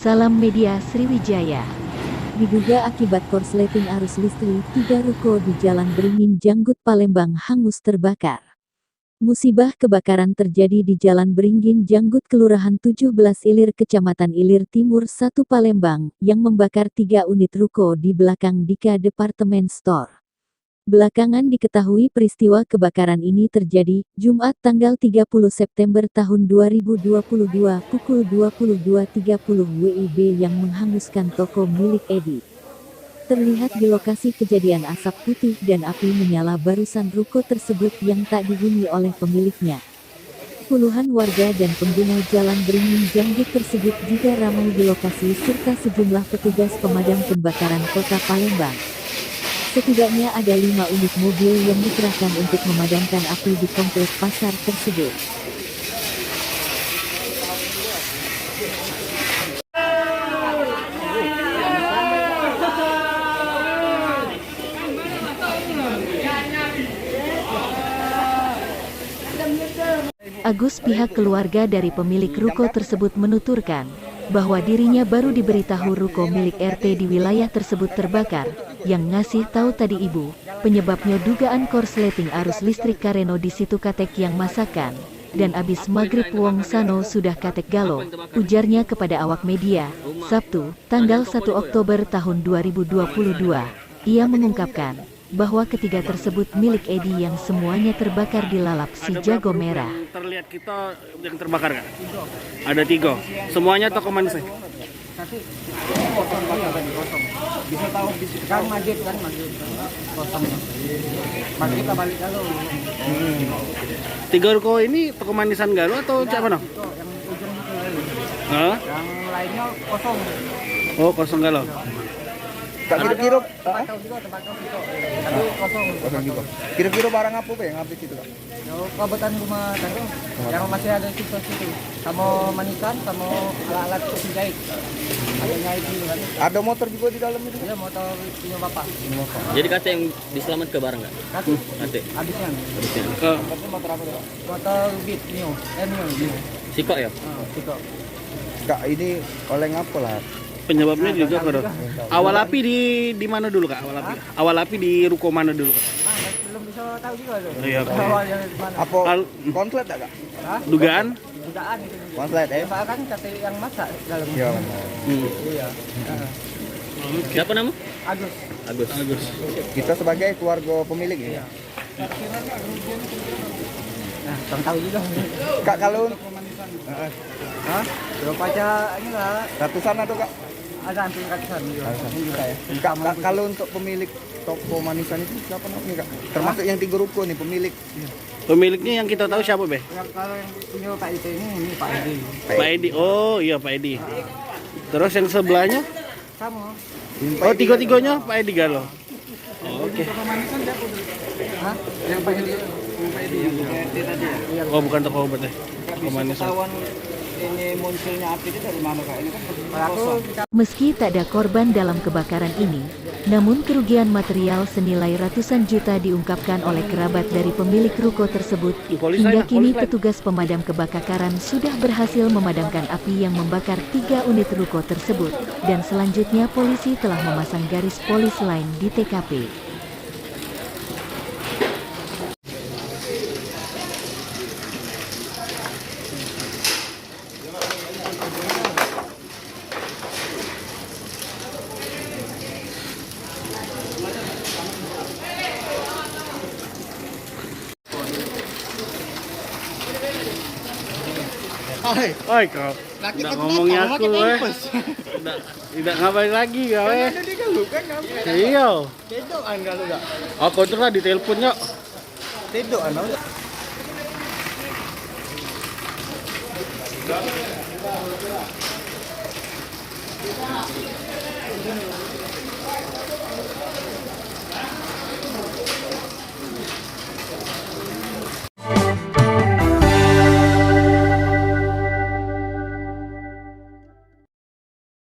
Salam Media Sriwijaya. Diduga akibat korsleting arus listrik, 3 ruko di Jalan Beringin Janggut Palembang hangus terbakar. Musibah kebakaran terjadi di Jalan Beringin Janggut Kelurahan 17 Ilir Kecamatan Ilir Timur 1 Palembang, yang membakar 3 unit ruko di belakang Dika Department Store. Belakangan diketahui peristiwa kebakaran ini terjadi Jumat tanggal 30 September tahun 2022 pukul 22.30 WIB yang menghanguskan toko milik Edi. Terlihat di lokasi kejadian asap putih dan api menyala barusan ruko tersebut yang tak dihuni oleh pemiliknya. Puluhan warga dan pengguna Jalan Beringin Janggut tersebut juga ramai di lokasi serta sejumlah petugas pemadam kebakaran Kota Palembang. Setidaknya ada 5 unit mobil yang dikerahkan untuk memadamkan api di kompleks pasar tersebut. Agus, pihak keluarga dari pemilik ruko tersebut menuturkan bahwa dirinya baru diberitahu ruko milik RT di wilayah tersebut terbakar. Yang ngasih tahu tadi ibu, penyebabnya dugaan korsleting arus listrik karena di situ katek yang masakan. Dan abis maghrib wong sano sudah katek galo, ujarnya kepada awak media, Sabtu, tanggal 1 Oktober tahun 2022. Ia mengungkapkan bahwa ketiga tersebut milik Edi yang semuanya terbakar di lalap si jago merah. Terlihat kita yang terbakar kan? Ada 3. Semuanya toko manis. Satu kosong bakar tadi kosong. Bisa tahu kan maghrib kosong. Maghrib kita balik dulu. 3 ruko ini toko manisan Galuh atau siapa no? Yang ujung itu dulu. Hah? Yang lainnya kosong. Oh, kosong Galuh. Tak kira-kira tahu juga tempat itu. Tapi kosong. Kosong juga. Kira-kira barang apa yang habis itu, Kak? Kebetulan rumah tangga yang masih ada sisa situ. Sama manisan, sama alat-alat penjahit. Ada jahit dulu kan. Ada motor juga di dalam itu? Iya, motor punya bapak. Jadi kata yang diselamat ke barang nggak? Satu. Nanti. Habisnya. Ke Motor apa, Kak? Motor Beat Mio. Mio. Siko ya? Siko. Kak, ini oleng apa lah? penyebabnya juga ke awal api di mana dulu Kak? Awal api di ruko mana dulu Kak? Belum bisa tahu juga tuh. Iya, Kak. Awalnya di mana. Apa konslet tak, Kak? Hah? Dugaan? Dugaan itu. Konslet Pak kan kata yang masak dalam. Iya. Iya. Siapa nama? Agus. Agus. Kita sebagai keluarga pemilik ya. Nah, kamu tahu juga. Kak, kalau Hah? Berapa aja ini lah. ratusan ada, Kak? Ada hampir ratusan juga. Ya. Kak, kalau untuk pemilik toko manisan itu siapa namanya, Kak? Termasuk yang 3 ruko nih pemilik. Pemiliknya yang kita tahu siapa Be? Yang kalau yang punya Pak Edi ini Pak Edi. Pak Edi. Oh iya Pak Edi. Terus yang sebelahnya? Sama. Oh, 3-tiganya Pak Edi Galuh. Oke. Hah? Yang Pak Edi. Yang Pak Edi tadi ya. Oh, bukan toko obat ya. Toko manisan. Ini munculnya api itu dari mana, Kak? Ini kan kosong. Meski tak ada korban dalam kebakaran ini, namun kerugian material senilai ratusan juta diungkapkan oleh kerabat dari pemilik ruko tersebut. Hingga kini petugas pemadam kebakaran sudah berhasil memadamkan api yang membakar 3 unit ruko tersebut. Dan selanjutnya polisi telah memasang garis polis lain di TKP. Oi kau. Tidak ngomongnya aku Tidak ngapain lagi kau Iya. Tedokan kalau enggak. Aku tuh lah diteleponnya. Tedokan kalau enggak.